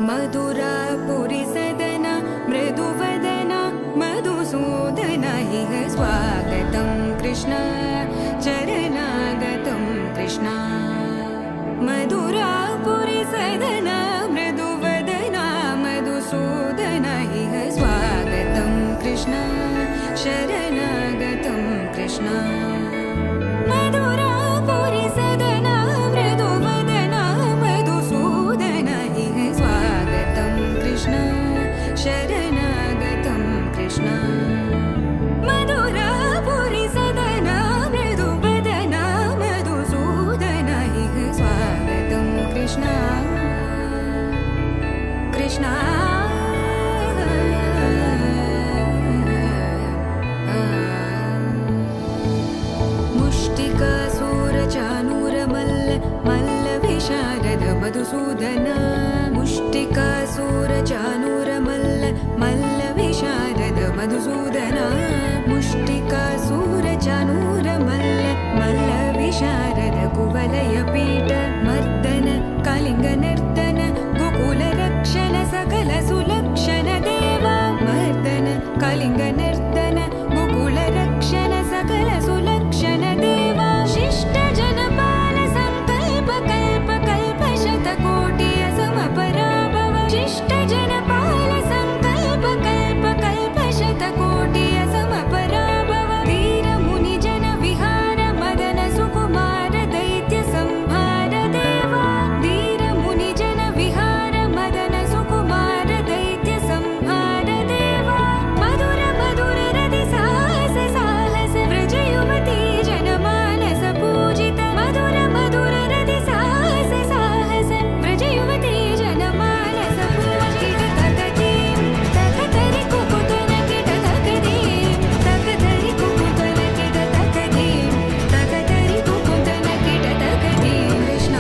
मधुरापुरी सदना मृदुवदना मधुसूदन इह स्वागतं कृष्ण चरणागतं कृष्ण मधुरापुरी सदना मृदुवदना मधुसूदन इह स्वागतं कृष्ण शरणागतं कृष्ण मधुरापुरी सदना मृदुवदना मधुसूदन इह स्वागतं कृष्ण शरणागतं कृष्ण मधुरापुरी सदना मृदुवदना मधुसूदन इह स्वागतं कृष्ण कृष्ण मधुसूदन मुष्टिकासुरचाणूरमल्ल मल्ल विशारद मधुसूदन मुष्टिकासुरचाणूरमल्ल मल्ल विशारद कुवलयपीठ मर्दन कलिङ्गनर्तन गोकुलरक्षण सकल सुलक्षण देवा मर्दन कलिङ्गनर्तन गोकुलरक्षण सकल सुलक्षण देवा शिष्ट जनपाल संकल्प कल्प कल्प शतकोटि असमपराभव शिष्ट जनपाल संकल्प कल्प कल्प शतकोटि असमपराभव वीर मुनि जन विहार मदन सुकुमार दैत्य संहार देवा वीर मुनि जन विहार मदन सुकुमार दैत्य संहार देवा मधुर मधुर रति साहस साहस व्रज युवती जनमानस पूजित मधुर मधुर रति साहस साहस व्रज युवती जनमानस पूजित तकतीं तकतरि कुकुतन किट तकतीं तकतरि कुकुतन किट तकतीं तकतरि कुकुतन किट तकतीं कृष्ण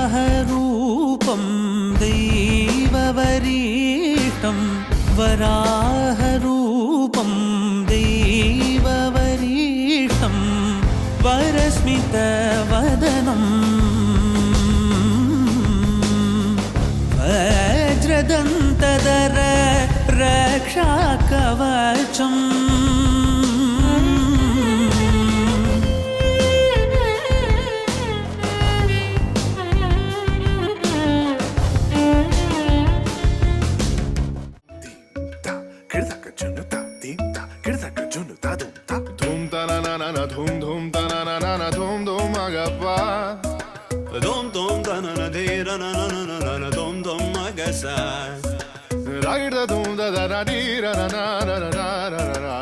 वराहरूपं दैववरीष्टं वराहरूपं दैववरीष्टं वरस्मितवदनं वज्रदन्तधर रक्षाकवचम् धूम तनाना धूम धूम तनाना धूम धूम मगपा Dom dom da na na de ra na na na na na na dom dom magasa. रागिड़ धूम दा दा दा दी रा ना ना ना ना ना ना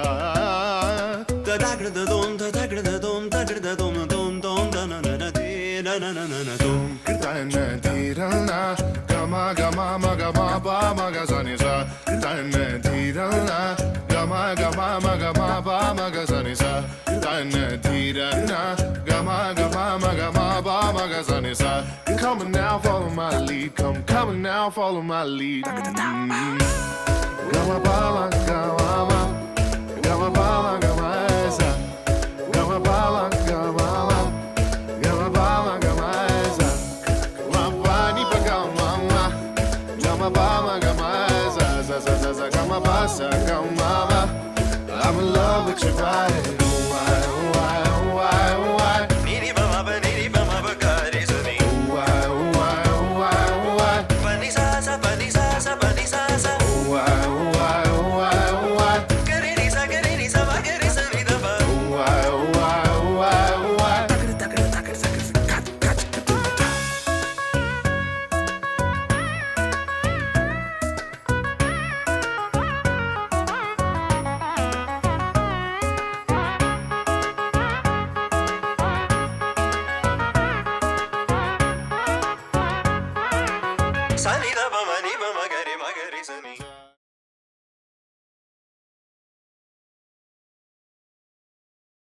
Da da gra da dom da gra da dom da gra da dom dom dom da na na na de na na na na na dom. कीर्तन धीरना गमा गमा मगमा बा मग सनि सा कीर्तन धीरना गमा गमा मगमा बा मग सनि सा कीर्तन धीरना गमा गमा मगमा बा मग सनि सा Come on now, follow my lead. Come on now, follow my lead. Gama ba ma gama gama ba ma gama sa gama ba ma gama gama ba ma gama बचता है